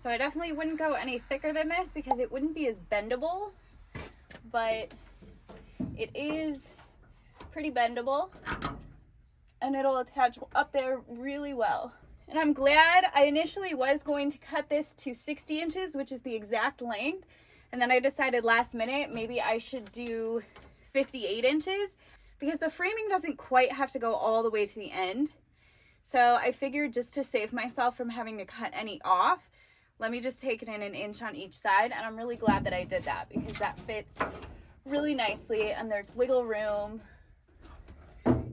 So I definitely wouldn't go any thicker than this because it wouldn't be as bendable, but it is pretty bendable and it'll attach up there really well. And I'm glad. I initially was going to cut this to 60 inches, which is the exact length. And then I decided last minute, maybe I should do 58 inches because the framing doesn't quite have to go all the way to the end. So I figured just to save myself from having to cut any off, let me just take it in an inch on each side. And I'm really glad that I did that because that fits really nicely and there's wiggle room.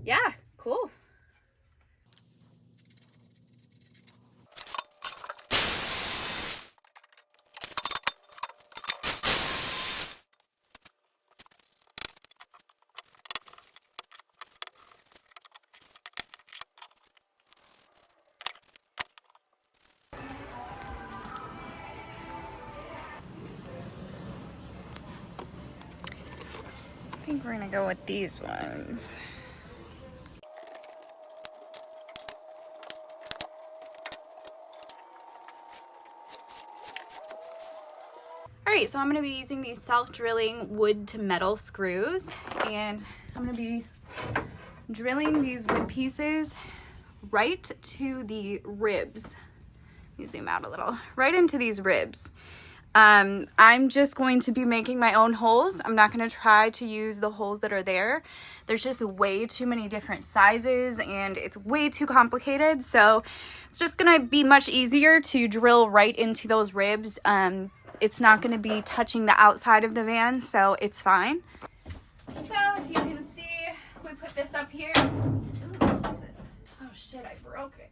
Yeah, cool. I think we're gonna go with these ones. All right, so I'm gonna be using these self-drilling wood to metal screws, and I'm gonna be drilling these wood pieces right to the ribs. Let me zoom out a little. Right into these ribs. I'm just going to be making my own holes. I'm not going to try to use the holes that are there. There's just way too many different sizes and it's way too complicated. So it's just going to be much easier to drill right into those ribs. It's not going to be touching the outside of the van, so it's fine. So if you can see, we put this up here. Ooh, Jesus. Oh shit, I broke it.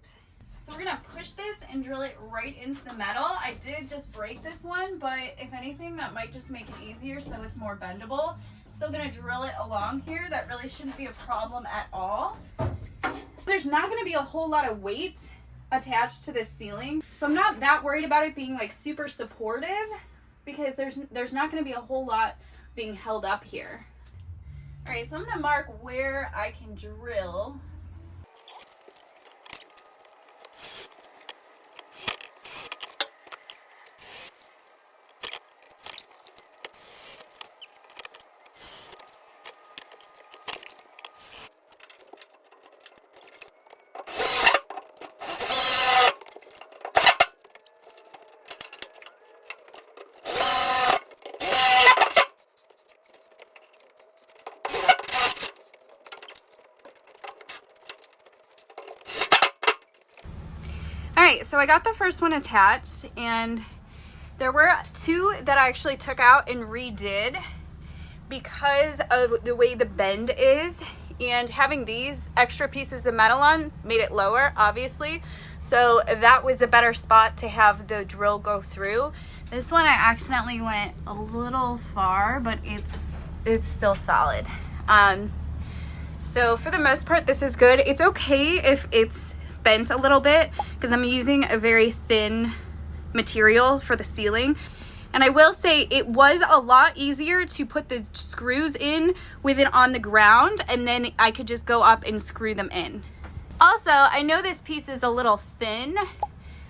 So we're gonna push this and drill it right into the metal. I did just break this one, but if anything, that might just make it easier so it's more bendable. Still gonna drill it along here. That really shouldn't be a problem at all. There's not gonna be a whole lot of weight attached to this ceiling, so I'm not that worried about it being like super supportive because there's not gonna be a whole lot being held up here. All right, so I'm gonna mark where I can drill. Alright, so I got the first one attached, and there were two that I actually took out and redid because of the way the bend is, and having these extra pieces of metal on made it lower, obviously, so that was a better spot to have the drill go through. This one I accidentally went a little far, but it's still solid. So for the most part, this is good. It's okay if it's bent a little bit because I'm using a very thin material for the ceiling. And I will say it was a lot easier to put the screws in with it on the ground, and then I could just go up and screw them in. Also, I know this piece is a little thin,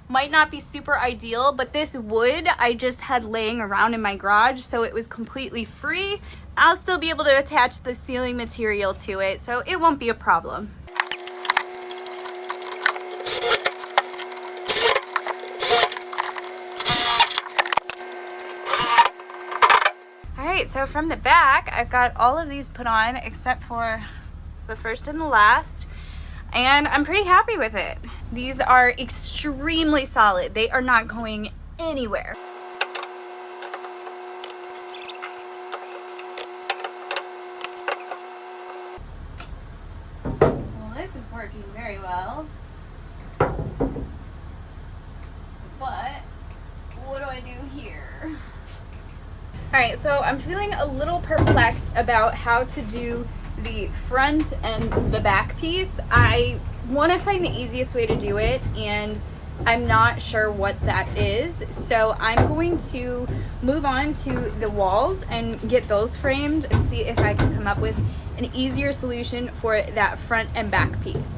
might not be super ideal, but this wood I just had laying around in my garage, so it was completely free. I'll still be able to attach the ceiling material to it, so it won't be a problem. Alright, so from the back, I've got all of these put on except for the first and the last, and I'm pretty happy with it. These are extremely solid. They are not going anywhere. Well, this is working very well. But what do I do here? Alright, so I'm feeling a little perplexed about how to do the front and the back piece. I want to find the easiest way to do it, and I'm not sure what that is. So I'm going to move on to the walls and get those framed and see if I can come up with an easier solution for that front and back piece.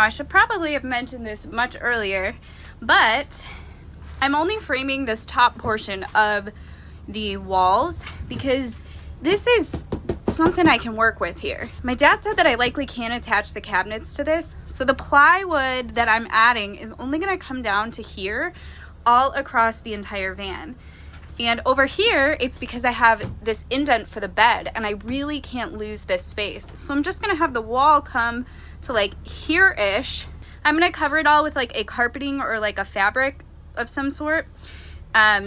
Now, I should probably have mentioned this much earlier, but I'm only framing this top portion of the walls because this is something I can work with here. My dad said that I likely can't attach the cabinets to this, so the plywood that I'm adding is only gonna come down to here all across the entire van. And over here, it's because I have this indent for the bed and I really can't lose this space. So I'm just gonna have the wall come to like here-ish. I'm gonna cover it all with like a carpeting or like a fabric of some sort.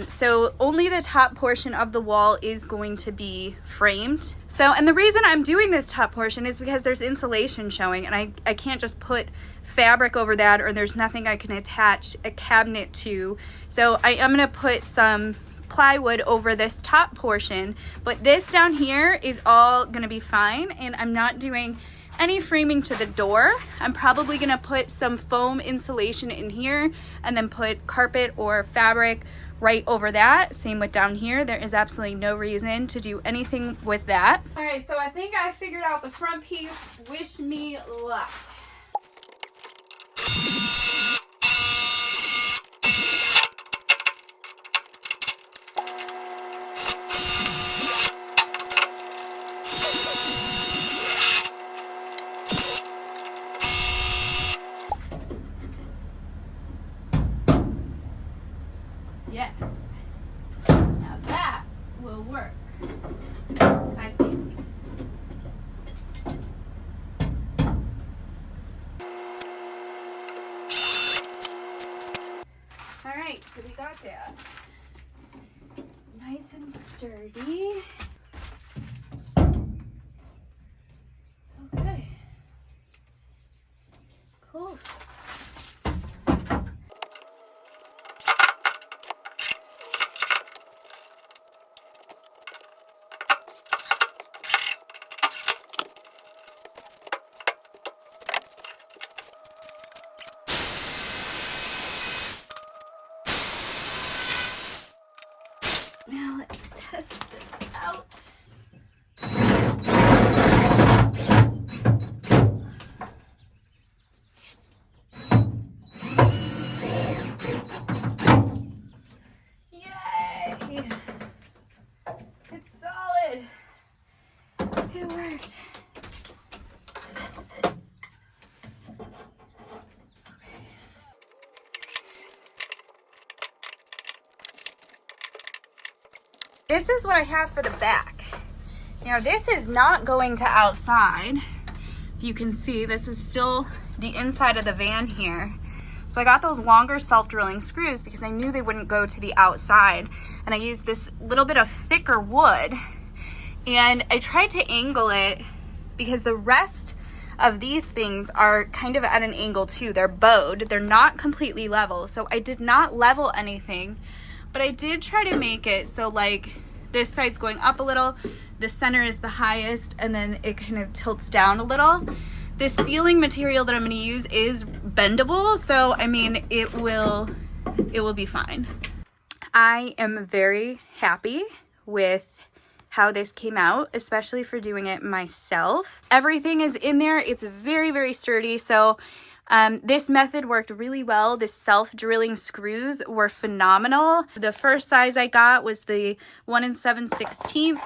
So only the top portion of the wall is going to be framed. So, and the reason I'm doing this top portion is because there's insulation showing and I can't just put fabric over that, or there's nothing I can attach a cabinet to. So I'm gonna put some plywood over this top portion, but this down here is all gonna be fine, and I'm not doing any framing to the door. I'm probably gonna put some foam insulation in here and then put carpet or fabric right over that. Same with down here. There is absolutely no reason to do anything with that. All right, so I think I figured out the front piece. Wish me luck. Yes. Now that will work, I think. All right, so we got that. Nice and sturdy. Okay. Cool. Now let's test this out. Yay! It's solid. It worked. This is what I have for the back. Now this is not going to outside. If you can see, this is still the inside of the van here. So I got those longer self-drilling screws because I knew they wouldn't go to the outside. And I used this little bit of thicker wood. And I tried to angle it because the rest of these things are kind of at an angle too. They're bowed, they're not completely level. So I did not level anything. But I did try to make it so like this side's going up a little, the center is the highest, and then it kind of tilts down a little. This ceiling material that I'm going to use is bendable, so I mean it will be fine. I am very happy with how this came out, especially for doing it myself. Everything is in there. It's very, very sturdy. So this method worked really well. The self-drilling screws were phenomenal. The first size I got was the 1 7/16.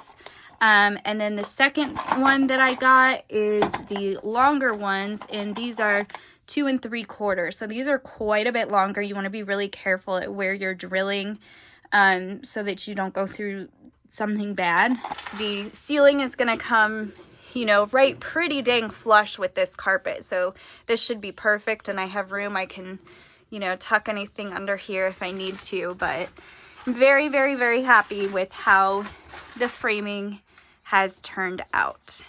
And then the second one that I got is the longer ones, and these are 2 3/4. So these are quite a bit longer. You want to be really careful at where you're drilling so that you don't go through something bad. The ceiling is going to come, you know, right pretty dang flush with this carpet. So this should be perfect, and I have room. I can, you know, tuck anything under here if I need to, but I'm very, very, very happy with how the framing has turned out.